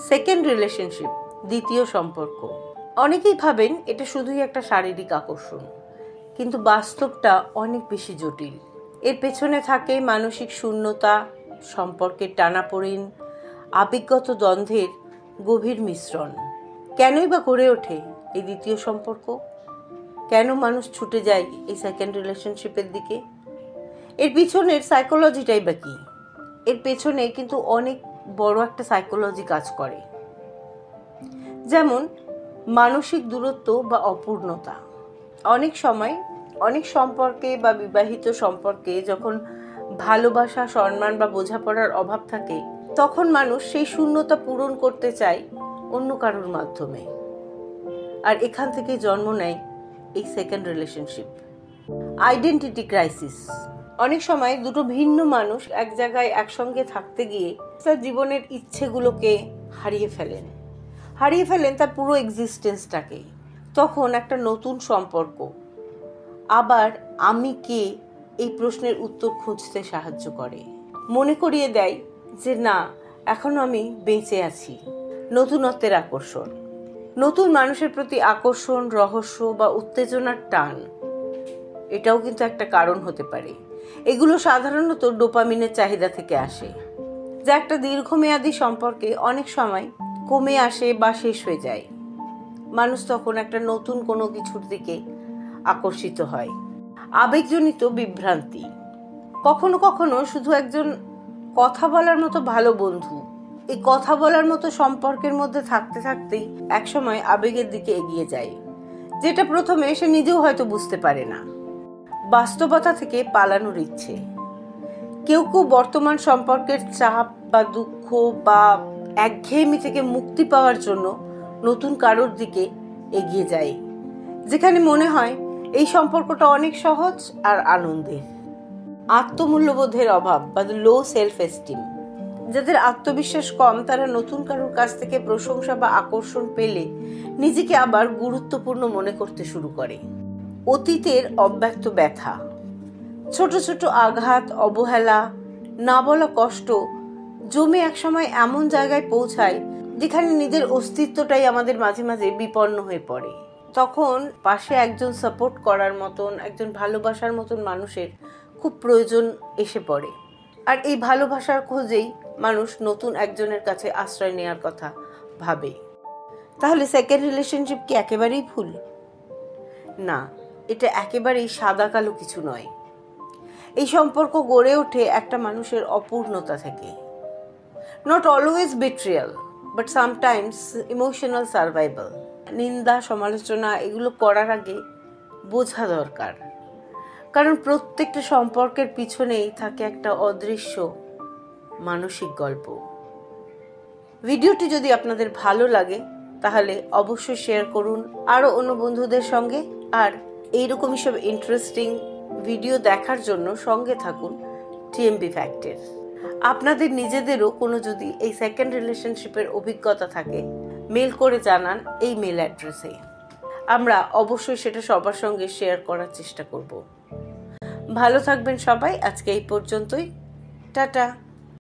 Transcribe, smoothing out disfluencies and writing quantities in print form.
Second relationship, দ্বিতীয় সম্পর্ক। অনেকেই ভাবেন এটা শুধুই একটা শারীরিক আকর্ষণ, কিন্তু বাস্তবটা অনেক বেশি জটিল। এর পেছনে থাকে মানসিক শূন্যতা, সম্পর্কের টানাপোড়েন, আবেগগত দ্বন্দ্বের গভীর মিশ্রণ। কেনই বা গড়ে ওঠে এই দ্বিতীয় সম্পর্ক? কেন মানুষ ছুটে যায় এই সেকেন্ড রিলেশনশিপের দিকে? এর পিছনের সাইকোলজিটাই বা কি? এর পেছনে কিন্তু অনেক বড় একটা সাইকোলজি কাজ করে, যেমন মানসিক দূরত্ব বা অপূর্ণতা। অনেক সময় অনেক সম্পর্কে বা বিবাহিত সম্পর্কে যখন ভালোবাসা, সম্মান বা বোঝাপড়ার অভাব থাকে, তখন মানুষ সেই শূন্যতা পূরণ করতে চায় অন্য কারোর মাধ্যমে। আর এখান থেকে জন্ম নেয় এই সেকেন্ড রিলেশনশিপ। Identity crisis. অনেক সময় দুটো ভিন্ন মানুষ এক জায়গায় একসঙ্গে থাকতে গিয়ে তার জীবনের ইচ্ছেগুলোকে হারিয়ে ফেলেন তার পুরো এক্সিস্টেন্সটাকে। তখন একটা নতুন সম্পর্ক আবার আমি কে এই প্রশ্নের উত্তর খুঁজতে সাহায্য করে, মনে করিয়ে দেয় যে না, এখনো আমি বেঁচে আছি। নতুনত্বের আকর্ষণ, নতুন মানুষের প্রতি আকর্ষণ, রহস্য বা উত্তেজনার টান, এটাও কিন্তু একটা কারণ হতে পারে। এগুলো সাধারণত ডোপামিনের চাহিদা থেকে আসে, যা একটা দীর্ঘমেয়াদী সম্পর্কে অনেক সময় কমে আসে বা শেষ হয়ে যায়। মানুষ তখন একটা নতুন কোনো কিছুর দিকে আকর্ষিত হয়। আবেগজনিত বিভ্রান্তি। কখনো কখনো শুধু একজন কথা বলার মতো ভালো বন্ধু, এই কথা বলার মতো সম্পর্কের মধ্যে থাকতে থাকতেই একসময় আবেগের দিকে এগিয়ে যায়, যেটা প্রথমে সে নিজেও হয়তো বুঝতে পারে না। বাস্তবতা থেকে পালানোর ইচ্ছে। কেউ বর্তমান সম্পর্কের চাপ বা দুঃখ বা একঘেয়েমি থেকে মুক্তি পাওয়ার জন্য নতুন কারোর দিকে এগিয়ে যায়, যেখানে মনে হয় এই সম্পর্কটা অনেক সহজ আর আনন্দের। আত্মমূল্যবোধের অভাব বা লো সেলফ এস্টিম। যাদের আত্মবিশ্বাস কম, তারা নতুন কারোর কাছ থেকে প্রশংসা বা আকর্ষণ পেলে নিজেকে আবার গুরুত্বপূর্ণ মনে করতে শুরু করে। অতীতের অব্যক্ত ব্যথা। ছোট ছোট আঘাত, অবহেলা, না বলা কষ্ট জমে একসময় এমন জায়গায় পৌঁছায় যেখানে নিজের অস্তিত্বটাই আমাদের মাঝে মাঝে বিপন্ন হয়ে পড়ে। তখন পাশে একজন সাপোর্ট করার মতন, একজন ভালোবাসার মতন মানুষের খুব প্রয়োজন এসে পড়ে। আর এই ভালোবাসার খোঁজেই মানুষ নতুন একজনের কাছে আশ্রয় নেওয়ার কথা ভাবে। তাহলে সেকেন্ড রিলেশনশিপ কি একেবারেই ভুল? না, এটা একেবারেই সাদা কালো কিছু নয়। এই সম্পর্ক গড়ে ওঠে একটা মানুষের অপূর্ণতা থেকে। Not always betrayal, but sometimes emotional survival. নিন্দা, সমালোচনা এগুলো করার আগে বোঝা দরকার, কারণ প্রত্যেকটা সম্পর্কের পিছনেই থাকে একটা অদৃশ্য মানসিক গল্প। ভিডিওটি যদি আপনাদের ভালো লাগে তাহলে অবশ্যই শেয়ার করুন আরও অন্য বন্ধুদের সঙ্গে। আর এইরকমই সব ইন্টারেস্টিং ভিডিও দেখার জন্য সঙ্গে থাকুন টিএমবি ফ্যাক্টের। আপনাদের নিজেদেরও কোনো যদি এই সেকেন্ড রিলেশনশিপের অভিজ্ঞতা থাকে, মেল করে জানান এই মেল অ্যাড্রেসে। আমরা অবশ্যই সেটা সবার সঙ্গে শেয়ার করার চেষ্টা করব। ভালো থাকবেন সবাই। আজকে এই পর্যন্তই। টাটা।